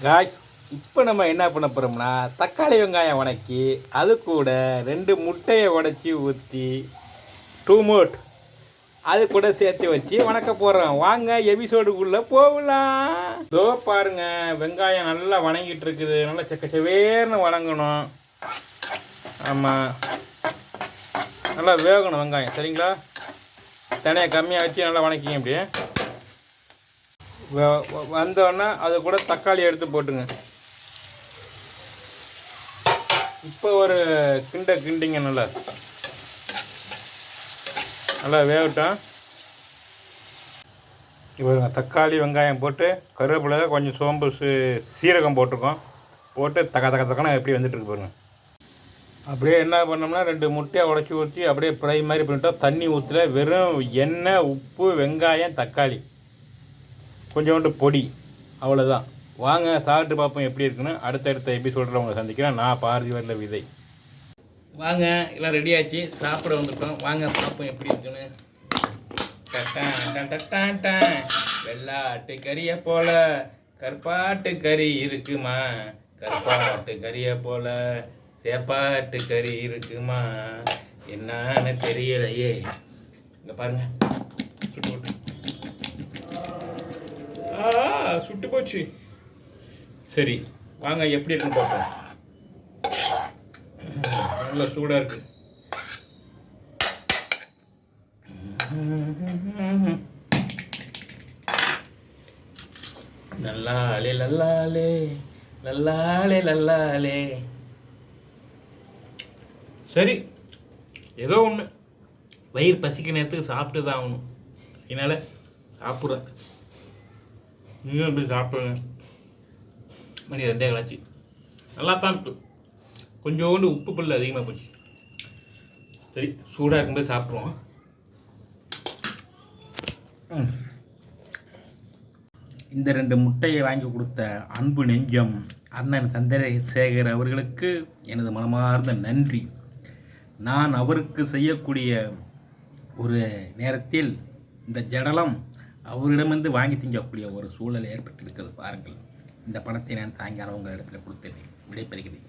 Guys, இப்போ நம்ம என்ன பண்ண போகிறோம்னா தக்காளி வெங்காயம் வதக்கி அது கூட 2 முட்டையை உடச்சி ஊற்றி டூமோட் அது கூட சேர்த்து வச்சு வணக்க போகிறோம். வாங்க எபிசோடுக்குள்ளே போகலாம். இதோ பாருங்க, வெங்காயம் நல்லா வணங்கிட்டு இருக்குது. நல்லா செக்கச்சவேர்னு வணங்கணும். ஆமாம், நல்லா வேகணும் வெங்காயம், சரிங்களா? தனியாக கம்மியாக வச்சு நல்லா வணக்கிங்க. அப்படியே வந்தோடனே அது கூட தக்காளி எடுத்து போட்டுங்க. இப்போ ஒரு கிண்டிங்க. நல்லா வேகட்டும். இப்போ தக்காளி வெங்காயம் போட்டு கருவேப்பிலை கொஞ்சம் சோம்பு சீரகம் போட்டிருக்கோம். போட்டு தக்கன எப்படி வந்துட்டுருக்கு பாருங்க. அப்படியே என்ன பண்ணோம்னா 2 முட்டையை உடச்சி ஊற்றி அப்படியே ஃப்ரை மாதிரி பண்ணிட்டோம். தண்ணி ஊற்றல, வெறும் எண்ணெய், உப்பு, வெங்காயம், தக்காளி, கொஞ்சோண்டு பொடி, அவ்வளோதான். வாங்க சாப்பிட்டு பார்ப்போம் எப்படி இருக்குன்னு. அடுத்தடுத்த எபிசோடில் உங்களை சந்திக்கிறேன். நான் பார்த்திபன் விதை. வாங்க, எல்லாம் ரெடி ஆச்சு, சாப்பிட வந்துட்டோம். வாங்க பார்ப்போம் எப்படி இருக்குன்னு. வெள்ளாட்டு கறியை போல கற்பாட்டு கறி இருக்குமா, கற்பாட்டு கறியை போல சேப்பாட்டு கறி இருக்குமா, என்னன்னு தெரியலையே. இங்கே பாருங்க, சுட்டு போச்சு. சரி, வாங்க எப்படி இருக்குன்னு பார்ப்போம். நல்லா சூடாக இருக்கு. நல்லாலே லல்லாலே லல்லாலே லல்லாலே. சரி, ஏதோ ஒன்று வயிறு பசிக்க நேரத்துக்கு சாப்பிட்டு தான் ஆகணும். அதனால் சாப்பிட்றேன். இன்னும் எப்படி சாப்பிடுங்க. மணி 2 கலாச்சு. நல்லா தான் இருக்கு. கொஞ்சோண்டு உப்பு புல் அதிகமாக போச்சு. சரி, சூடாக இருக்கும்போது சாப்பிடுவோம். இந்த 2 முட்டையை வாங்கி கொடுத்த அன்பு நெஞ்சம் அண்ணன் சந்திரசேகர் அவர்களுக்கு எனது மனமார்ந்த நன்றி. நான் அவருக்கு செய்யக்கூடிய ஒரு நேரத்தில் இந்த ஜடலம் அவரிடமிருந்து வாங்கி திங்கக்கூடிய ஒரு சூழல் ஏற்பட்டிருக்கிறது. பாருங்கள், இந்த பணத்தை நான் சாயங்காலம் உங்கள் இடத்துல கொடுத்தேன். விடைபெறுகிறேன்.